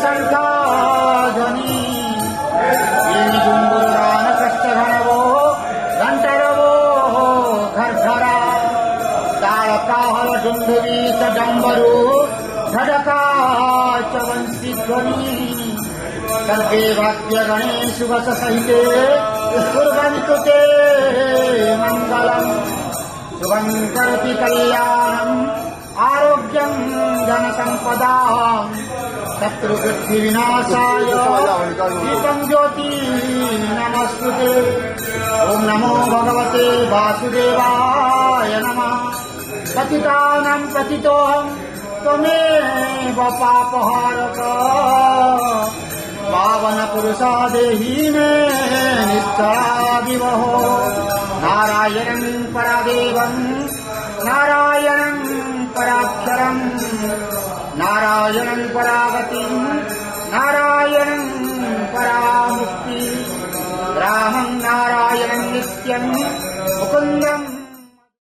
शङ्खाध्वनि जुम्बुरान कष्टघनवो घण्टरवो घर्घरा तालकाहल डुण्डुरी च डम्बरू झडका च वंशीध्वनि सर्वे वाद्यगणे सुवस सहिते कुर्वन्तु ते मङ्गलम् शुभं करोति कल्याणम् आरोग्यं धनसम्पदाम् शत्रुबुद्धिविनाशाय दीपं ज्योति नमस्तुते। ओम नमो भगवते वासुदेवाय नमः। पतितानां पतितोऽहं त्वमेव पापहारक पावन पुरुषा देहि मे निष्ठादिवहो। नारायणं परादेवं नारायणं पराक्षरं नारायणं परागतिं नारायणं परामुक्ति रामं नारायणं नित्यं मुकुन्दं